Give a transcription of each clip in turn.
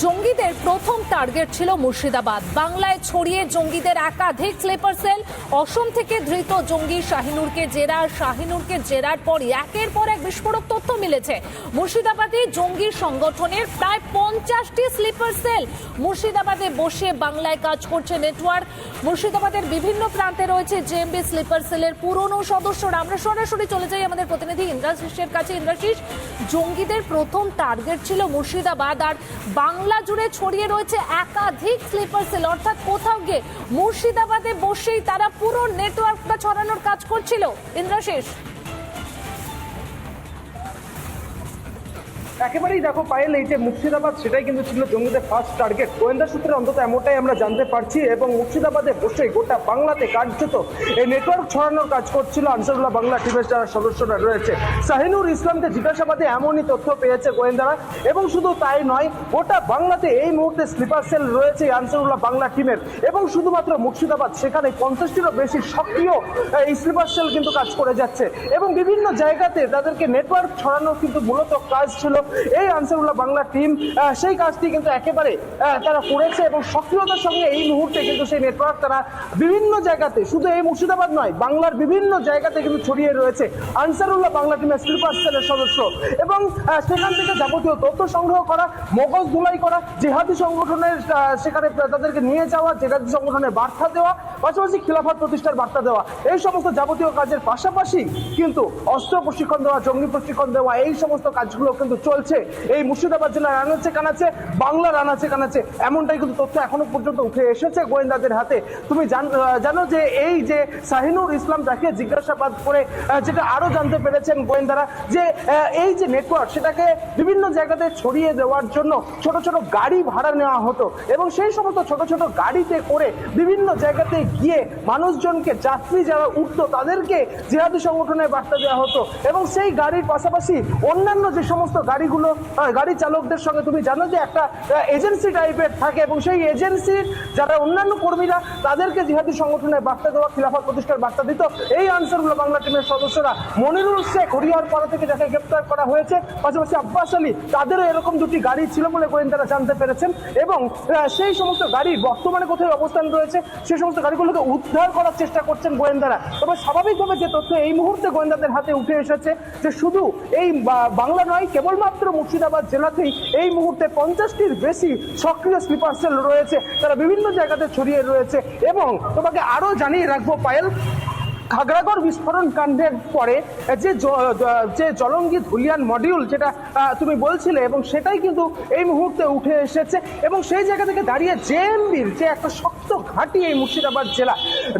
জঙ্গিদের প্রথম টার্গেট ছিল মুর্শিদাবাদ। বাংলায় ছড়িয়ে জঙ্গিদের একাধিক স্লিপার সেল। অসম থেকে ধৃত জঙ্গি শাহিনুরকে জেরার পরই একের পর এক বিস্ফোরক তথ্য মিলেছে। মুর্শিদাবাদে জঙ্গি সংগঠনের প্রায় 50টি স্লিপার সেল মুর্শিদাবাদে বসে বাংলায় কাজ করছে নেটওয়ার্ক। মুর্শিদাবাদের বিভিন্ন প্রান্তে রয়েছে জেএমবি স্লিপার সেলের পুরনো সদস্যরা। আমরা সরাসরি চলে যাই আমাদের প্রতিনিধি ইন্দ্রাশিসের কাছে। ইন্দ্রাশিস, জঙ্গিদের প্রথম টার্গেট ছিল মুর্শিদাবাদ, আর বাংলা জুড়ে ছড়িয়ে রয়েছে একাধিক স্লিপার সেল, অর্থাৎ কোথাও গিয়ে মুর্শিদাবাদে বসেই তারা পুরো নেটওয়ার্কটা ছড়ানোর কাজ করছিল। ইন্দ্রাশিস, একেবারেই দেখো পায়েল, এই যে মুর্শিদাবাদ সেটাই কিন্তু ছিল জঙ্গিদের ফার্স্ট টার্গেট। গোয়েন্দা সূত্রে অন্তত এমনটাই আমরা জানতে পারছি, এবং মুর্শিদাবাদে বসে গোটা বাংলাতে কার্যত এই নেটওয়ার্ক ছড়ানোর কাজ করছিল আনসারুল্লাহ বাংলা টিমের যারা সদস্যরা রয়েছে। শাহিনুর ইসলামকে জিজ্ঞাসাবাদে এমনই তথ্য পেয়েছে গোয়েন্দারা, এবং শুধু তাই নয়, গোটা বাংলাতে এই মুহূর্তে স্লিপার সেল রয়েছে আনসারুল্লাহ বাংলা টিমের, এবং শুধুমাত্র মুর্শিদাবাদ সেখানে 50টিরও বেশি সক্রিয় এই স্লিপার সেল কিন্তু কাজ করে যাচ্ছে, এবং বিভিন্ন জায়গাতে তাদেরকে নেটওয়ার্ক ছড়ানোর কিন্তু মূলত কাজ ছিল এই আনসারুল্লাহ বাংলা টিম। সেই কাজটি কিন্তু একেবারে তারা করেছে, এবং সক্রিয়তার সঙ্গে এই মুহূর্তে কিন্তু সেই নেটওয়ার্ক তারা বিভিন্ন জায়গাতে, শুধু এই মুর্শিদাবাদ নয়, বাংলার বিভিন্ন জায়গাতে কিন্তু ছড়িয়ে রয়েছে আনসারুল্লাহ বাংলা টিমের স্লিপার সেলের সদস্য, এবং সেখান থেকে যাবতীয় তথ্য সংগ্রহ করা, মগজ ধুলাই করা, জিহাদি সংগঠনের সেখানে তাদেরকে নিয়ে যাওয়া, জিহাদি সংগঠনের বার্তা দেওয়া, পাশাপাশি খিলাফত প্রতিষ্ঠার বার্তা দেওয়া, এই সমস্ত যাবতীয় কাজের পাশাপাশি কিন্তু অস্ত্র প্রশিক্ষণ দেওয়া, জঙ্গি প্রশিক্ষণ দেওয়া, এই সমস্ত কাজগুলো কিন্তু চলছে এই মুর্শিদাবাদ জেলার আনাচে কানাচে, বাংলার আনাচে কানাচে। এমনটাই কিন্তু তথ্য এখনো পর্যন্ত উঠে এসেছে গোয়েন্দাদের হাতে। তুমি জানো যে এই যে শাহিনুর ইসলাম, তাকে জিজ্ঞাসাবাদ করে যেটা আরো জানতে পেরেছেন গোয়েন্দারা, যে এই যে নেটওয়ার্ক সেটাকে বিভিন্ন জায়গাতে ছড়িয়ে দেওয়ার জন্য ছোট ছোট গাড়ি ভাড়া নেওয়া হতো, এবং সেই সমস্ত ছোট ছোট গাড়িতে করে বিভিন্ন জায়গাতে গিয়ে মানুষজনকে, যাত্রী যারা উঠতো তাদেরকে জিহাদি সংগঠনের বার্তা দেওয়া হতো, এবং সেই গাড়ির পাশাপাশি অন্যান্য যে সমস্ত গাড়িগুলো, গাড়ি চালকদের সঙ্গে তুমি জানো যে একটা এজেন্সি টাইপের থাকে, এবং সেই এজেন্সির যারা অন্যান্য কর্মীরা তাদেরকে জিহাদি সংগঠনের বার্তা দেওয়া, খিলাফত প্রতিষ্ঠার বার্তা দিত এই আনসারুল্লাহ বাংলা টিমের সদস্যরা। মনিরুল শেখ হরিহরপাড়া থেকে যাকে গ্রেপ্তার করা হয়েছে, পাশাপাশি আব্বাস আলী, তাদেরও এরকম দুটি গাড়ি ছিল বলে গোয়েন্দারা জানতে পেরেছেন, এবং সেই সমস্ত গাড়ি বর্তমানে কোথায় অবস্থান রয়েছে সেই সমস্ত গাড়িগুলোকে উদ্ধার করার চেষ্টা করছেন গোয়েন্দারা। তবে স্বাভাবিকভাবে যে তথ্য এই মুহূর্তে গোয়েন্দাদের হাতে উঠে এসেছে, যে শুধু এই বাংলা নয়, কেবলমাত্র মুর্শিদাবাদ জেলাতেই এই মুহূর্তে 50টির বেশি সক্রিয় স্লিপার সেল রয়েছে, তারা বিভিন্ন জায়গাতে ছড়িয়ে রয়েছে। এবং তোমাকে আরো জানিয়ে রাখবো পায়েল, খাগড়াগড় বিস্ফোরণ কাণ্ডের পরে যে জলঙ্গি ধুলিয়ান মডিউল যেটা তুমি বলছিলে, এবং সেটাই কিন্তু এই মুহূর্তে উঠে এসেছে, এবং সেই জায়গা থেকে দাঁড়িয়ে জেএমবির যে একটা শক্ত ঘাঁটি এই মুর্শিদাবাদ জেলা,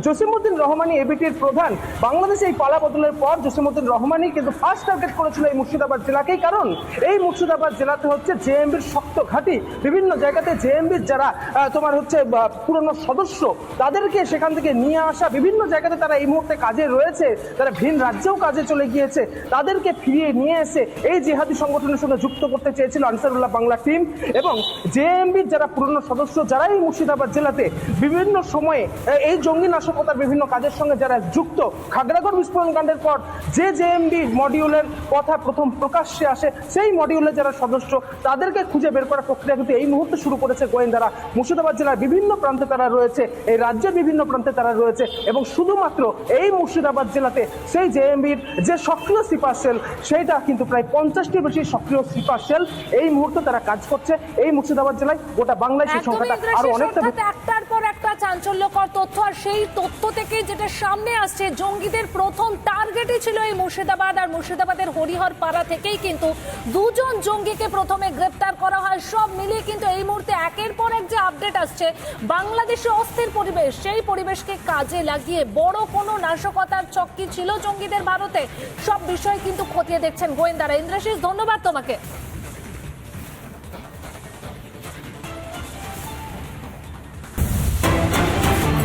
জসিমউদ্দিন রহমানি এবিটির প্রধান, বাংলাদেশে এই পালা বদলের পর জসিমউদ্দিন রহমানি কিন্তু ফার্স্ট টার্গেট করেছিল এই মুর্শিদাবাদ জেলাকেই, কারণ এই মুর্শিদাবাদ জেলাতে হচ্ছে জেএমবির শক্ত ঘাঁটি। বিভিন্ন জায়গাতে জেএমবির যারা তোমার হচ্ছে পুরনো সদস্য, তাদেরকে সেখান থেকে নিয়ে আসা, বিভিন্ন জায়গাতে তারা এই মুহূর্তে কাজে রয়েছে, তারা ভিন রাজ্যেও কাজে চলে গিয়েছে, তাদেরকে ফিরিয়ে নিয়ে এসে এই জিহাদি সংগঠনের সঙ্গে যুক্ত করতে চেয়েছিল আনসারুল্লাহ বাংলা টিম। এবং জেএমবির যারা পুরনো সদস্য, যারা এই মুর্শিদাবাদ জেলাতে বিভিন্ন সময়ে এই জঙ্গি নাশকতার বিভিন্ন কাজের সঙ্গে যারা যুক্ত, খাগড়াগড় বিস্ফোরণ কাণ্ডের পর যে জেএমবি মডিউলের কথা প্রথম প্রকাশ্যে আসে, সেই মডিউলের যারা সদস্য তাদেরকে খুঁজে বের করার প্রক্রিয়া কিন্তু এই মুহূর্তে শুরু করেছে গোয়েন্দারা। মুর্শিদাবাদ জেলার বিভিন্ন প্রান্তে তারা রয়েছে, এই রাজ্যের বিভিন্ন প্রান্তে তারা রয়েছে, এবং শুধুমাত্র এই মুর্শিদাবাদ জেলাতে সেই জেএমবির যে সক্রিয় স্লিপার সেল, সেইটা কিন্তু প্রায় 50টির বেশি সক্রিয় স্লিপার সেল এই মুহূর্তে তারা কাজ করছে এই মুর্শিদাবাদ জেলায়। গোটা বাংলায় সেই সংখ্যাটা আরো অনেকটা। একটার পর একটা চাঞ্চল্যকর তথ্য, আর সেই তথ্য থেকে যেটা সামনে আসছে, জঙ্গিদের প্রথম টার্গেটই ছিল এই মুর্শিদাবাদ, আর মুর্শিদাবাদের হরিহরপাড়া থেকেই কিন্তু দুজন জঙ্গিকে প্রথমে গ্রেপ্তার করা হয়। সব মিলিয়ে কিন্তু এই মুহূর্তে একের পর এক যে আপডেট আসছে, বাংলাদেশে অস্থির পরিবেশ, সেই পরিবেশকে কাজে লাগিয়ে বড় কোনো নাশকতার চক্কি ছিল জঙ্গিদের ভারতে, সব বিষয় কিন্তু খতিয়ে দেখছেন গোয়েন্দারা। ইন্দ্রাশিস, ধন্যবাদ তোমাকে।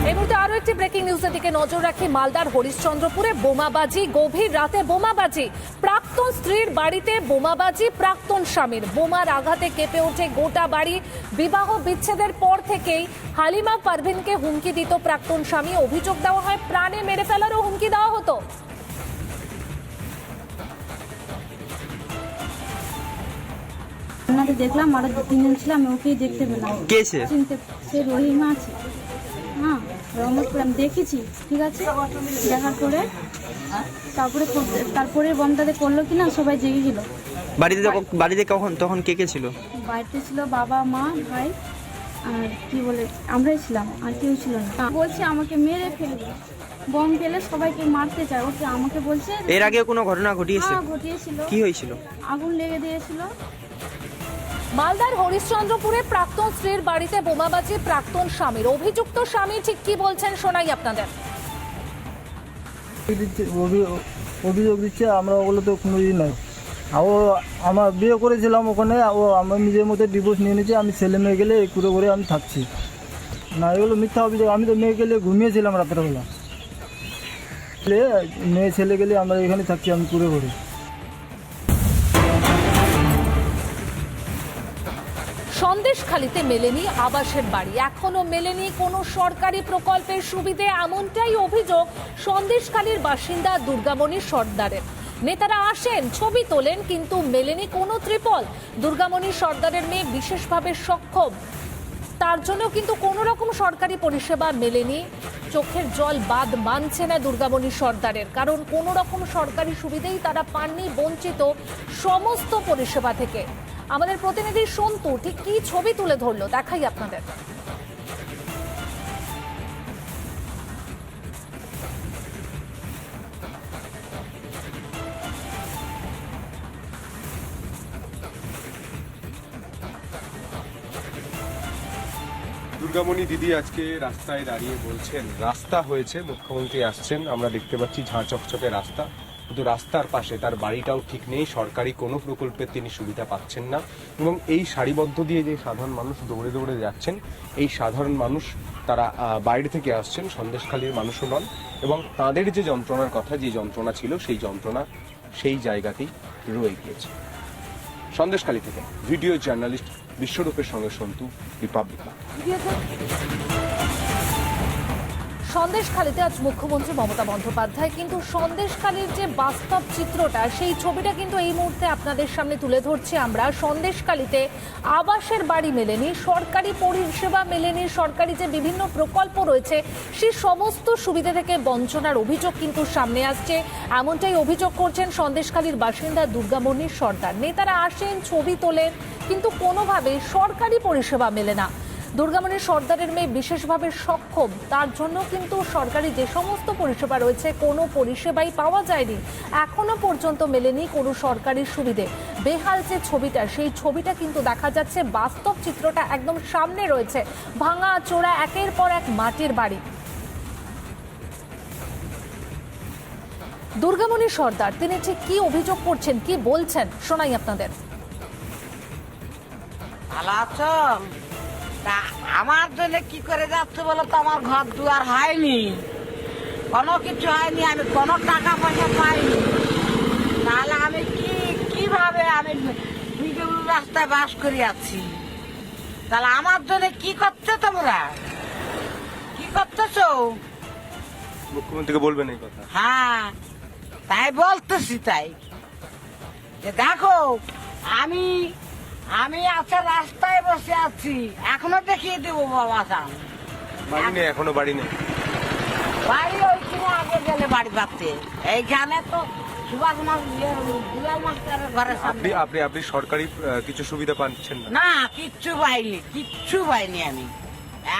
এই মুহূর্তে আরো একটি ব্রেকিং নিউজের দিকে নজর রাখি। মালদার হরিশ্চন্দ্রপুরে বোমাবাজি, গভীর রাতে বোমাবাজি, প্রাক্তন স্ত্রীর বাড়িতে বোমাবাজি, প্রাক্তন স্বামীর। বোমার আঘাতে কেঁপে ওঠে গোটা বাড়ি। বিবাহ বিচ্ছেদের পর থেকেই হালিমা পারভিনকে হুমকি দিত প্রাক্তন স্বামী। অভিযোগ দেওয়া হয় প্রাণে মেরে ফেলারও হুমকি দেওয়া হতো। আপনাদের দেখলাম আরো 2-3 জন ছিল, আমি ওকেই দেখতে পেলাম। কে সে? চিনতে সে রহিমা আছে, হ্যাঁ রহমতপুর আমি দেখেছি, ঠিক আছে। দেখার পরে তারপরে বমটাতে করলো কিনা সবাই জেগে গেল। বাড়িতে তখন কে কে ছিল? বাড়িতে ছিল বাবা, মা, ভাই, আর কি বলে আমরাই ছিলাম, আর কেউ ছিল না। বলছে আমাকে মেরে ফেলবে, বম ফেলে সবাইকে মারতে চায়, ওকে আমাকে বলছে। এর আগে কোনো ঘটনা ঘটিয়েছে? হ্যাঁ ঘটিয়েছিল। কি হয়েছিল? আগুন লেগে দিয়েছিল। মালদার হরিশ্চন্দ্রপুরে প্রাক্তন স্ত্রীর বাড়িতে বোমাবাজি প্রাক্তন স্বামীর। অভিযুক্ত স্বামী ঠিক কি বলছেন শোনাই আপনাদের। অভিযোগ দিচ্ছে, আমরা ওগুলো তো কোনো ই নাই। ও আমার বিয়ে করেছিলাম ওখানে, ও আমার নিজের মধ্যে ডিভোর্স নিয়ে নিয়েছে। আমি ছেলে মেয়ে গেলে কুড়ে করে আমি থাকছি না, এগুলো মিথ্যা অভিযোগ। আমি তো মেয়ে গেলে ঘুমিয়েছিলাম রাত্রেবেলা, মেয়ে ছেলে গেলে আমরা এখানে থাকছি, আমি কুড়ে করে। সন্দেশখালীতে মেলেনি আবাসের বাড়ি, এখনো মেলেনি কোনো সরকারি প্রকল্পের সুবিধে, এমনটাই অভিযোগ সন্দেশখালীর বাসিন্দা দুর্গামণি সর্দারের। নেতারা আসেন, ছবি তোলেন, কিন্তু মেলেনি কোনো ত্রিপল। দুর্গামণি সর্দারের মেয়ে বিশেষভাবে সক্ষম, তার জন্য কিন্তু কোনো রকম সরকারি পরিষেবা মেলেনি। চোখের জল বাদ মানছে না দুর্গামণি সর্দারের, কারণ কোনো রকম সরকারি সুবিধেই তারা পাননি, বঞ্চিত সমস্ত পরিষেবা থেকে। আমাদের প্রতিনিধি সন্তু ঠিক কি ছবি তুলে ধরলো দেখাই আপনাদের। দুর্গামণি দিদি আজকে রাস্তায় দাঁড়িয়ে বলছেন রাস্তা হয়েছে, মুখ্যমন্ত্রী আসছেন, আমরা দেখতে পাচ্ছি ঝাঁ চকচকে রাস্তা, কিন্তু রাস্তার পাশে তার বাড়িটাও ঠিক নেই, সরকারি কোনো প্রকল্পের তিনি সুবিধা পাচ্ছেন না। এবং এই সারিবদ্ধ দিয়ে যে সাধারণ মানুষ দৌড়ে দৌড়ে যাচ্ছেন, এই সাধারণ মানুষ তারা বাইরে থেকে আসছেন, সন্দেশখালীর মানুষও নন, এবং তাদের যে যন্ত্রণার কথা, যে যন্ত্রণা ছিল সেই যন্ত্রণা সেই জায়গাতেই রয়ে গিয়েছে। সন্দেশখালী থেকে ভিডিও জার্নালিস্ট বিশ্বরূপের সঙ্গে সন্তু, রিপাবলিক। সন্দেশখালীতে আজ মুখ্যমন্ত্রী মমতা বন্দ্যোপাধ্যায়, কিন্তু সন্দেশখালীর যে বাস্তব চিত্রটা, সেই ছবিটা কিন্তু এই মুহূর্তে আপনাদের সামনে তুলে ধরছি আমরা। সন্দেশখালীতে আবাসের বাড়ি মেলেনি, সরকারি পরিষেবা মেলেনি, সরকারি যে বিভিন্ন প্রকল্প রয়েছে সেই সমস্ত সুবিধা থেকে বঞ্চনার অভিযোগ কিন্তু সামনে আসছে। এমনটাই অভিযোগ করছেন সন্দেশখালীর বাসিন্দা দুর্গামণি সর্দার। নেতারা আসেন, ছবি তোলেন, কিন্তু কোনোভাবে সরকারি পরিষেবা মেলে না। দুর্গামণি সর্দারের মেয়ে বিশেষভাবে সক্ষম, তার জন্য কিন্তু সরকারি যে সমস্ত পরিষেবা রয়েছে কোনো পরিষেবাই পাওয়া যায়নি, এখনো পর্যন্ত মেলেনি কোনো সরকারি সুবিধে। বেহাল যে ছবিটা, সেই ছবিটা কিন্তু দেখা যাচ্ছে, বাস্তব চিত্রটা একদম সামনে রয়েছে। ভাঙা চোরা একের পর এক মাটির বাড়ি। দুর্গামণি সর্দার তিনি ঠিক কি অভিযোগ করছেন, কি বলছেন শোনাই আপনাদের। ভালো আছো? তা আমার জন্য কি করে যাচ্ছে বলো তো? আমার ঘর দুয়ার হয়নি, কোনো কিছু হয়নি, আমি কোনো টাকা পয়সা পাইনি। তাহলে আমি কিভাবে আমি ভিডিও রাস্তায় বাস করে আছি? তাহলে আমার জন্য কি করছো তোমরা? কি করতেছো? মুখ্যমন্ত্রীকে বলবেন এই কথা? হ্যাঁ তাই বলতেছি, তাই যে দেখো আমি আচ্ছা রাস্তায় বসে আছি, এখনো দেখিয়ে দেবো বাবা। বাড়ি নেই, এখনো বাড়ি নেই। বাড়ি ওইখানে আগে গেলে বাড়ি পাতে, এইখানে তো সুভাষ মাস্টারের ঘরের সামনে। আপনি সরকারি কিছু সুবিধা পাচ্ছেন না? না, কিচ্ছু পাইনি আমি,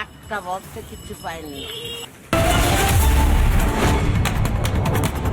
একটা বলতে কিচ্ছু পাইনি।